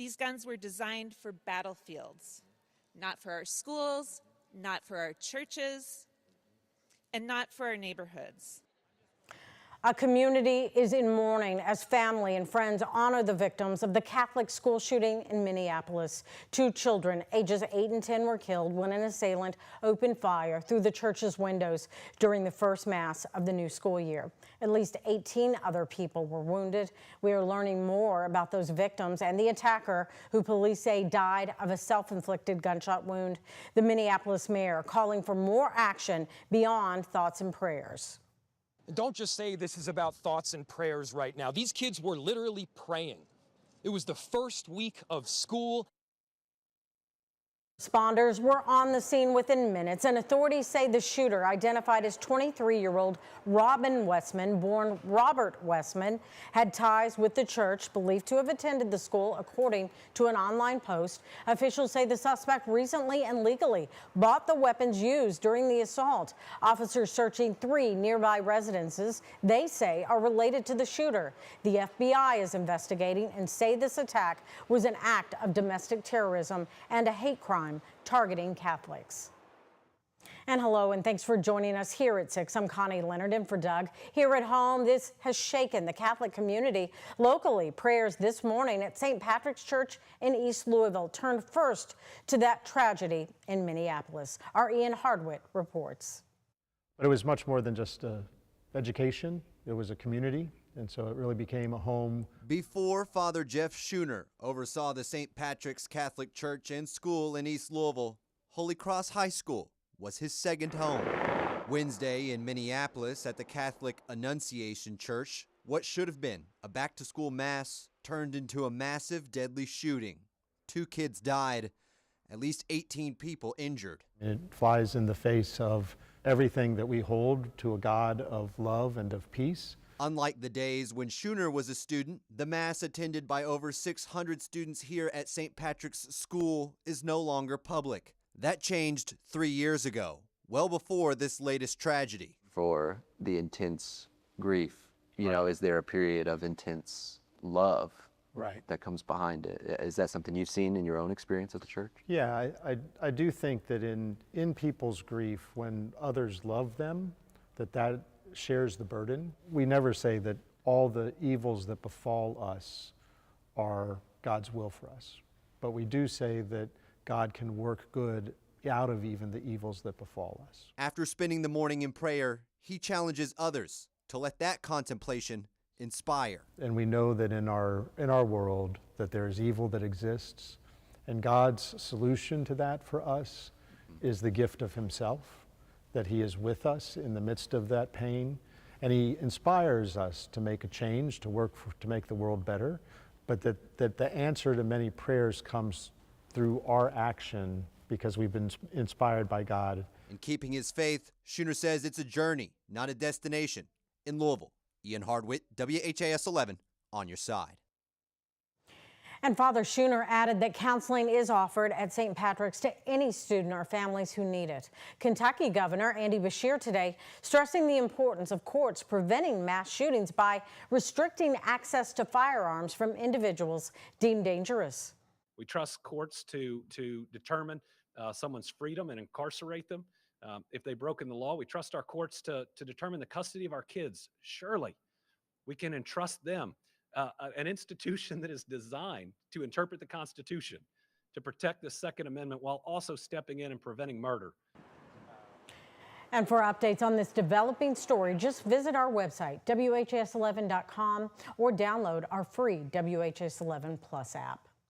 These guns were designed for battlefields, not for our schools, not for our churches, and not for our neighborhoods. A community is in mourning as family and friends honor the victims of the Catholic school shooting in Minneapolis. 2 children, ages 8 and 10, were killed when an assailant opened fire through the church's windows during the first mass of the new school year. At least 18 other people were wounded. We are learning more about those victims and the attacker, who police say died of a self-inflicted gunshot wound. The Minneapolis mayor calling for more action beyond thoughts and prayers. Don't just say this is about thoughts and prayers right now. These kids were literally praying. It was the first week of school. Responders were on the scene within minutes, and authorities say the shooter, identified as 23-year-old Robin Westman, born Robert Westman, had ties with the church, believed to have attended the school, according to an online post. Officials say the suspect recently and legally bought the weapons used during the assault. Officers searching 3 nearby residences they say are related to the shooter. The FBI is investigating and say this attack was an act of domestic terrorism and a hate crime targeting Catholics. And hello, and thanks for joining us here at 6. I'm Connie Leonard in for Doug. Here at home, this has shaken the Catholic community. Locally, prayers this morning at St. Patrick's Church in East Louisville turned first to that tragedy in Minneapolis. Our Ian Hardwitt reports. But it was much more than just education. It was a community. And so it really became a home. Before Father Jeff Schooner oversaw the St. Patrick's Catholic Church and School in East Louisville, Holy Cross High School was his second home. Wednesday in Minneapolis at the Catholic Annunciation Church, what should have been a back-to-school mass turned into a massive deadly shooting. 2 kids died, at least 18 people injured. It flies in the face of everything that we hold to a God of love and of peace. Unlike the days when Schooner was a student, the mass attended by over 600 students here at St. Patrick's School is no longer public. That changed 3 years ago, well before this latest tragedy. For the intense grief, is there a period of intense love that comes behind it? Is that something you've seen in your own experience at the church? Yeah, I do think that in people's grief, when others love them, that shares the burden. We never say that all the evils that befall us are God's will for us, but we do say that God can work good out of even the evils that befall us. After spending the morning in prayer, he challenges others to let that contemplation inspire. And we know that in our world that there is evil that exists, and God's solution to that for us is the gift of himself, that he is with us in the midst of that pain, and he inspires us to make a change, to work to make the world better, but that the answer to many prayers comes through our action because we've been inspired by God. In keeping his faith, Schooner says it's a journey, not a destination. In Louisville, Ian Hardwitt, WHAS 11, on your side. And Father Schooner added that counseling is offered at St. Patrick's to any student or families who need it. Kentucky Governor Andy Beshear today stressing the importance of courts preventing mass shootings by restricting access to firearms from individuals deemed dangerous. We trust courts to determine someone's freedom and incarcerate them. If they've broken the law, we trust our courts to determine the custody of our kids. Surely we can entrust them. An institution that is designed to interpret the Constitution, to protect the Second Amendment while also stepping in and preventing murder. And for updates on this developing story, just visit our website, WHAS11.com, or download our free WHAS11 Plus app.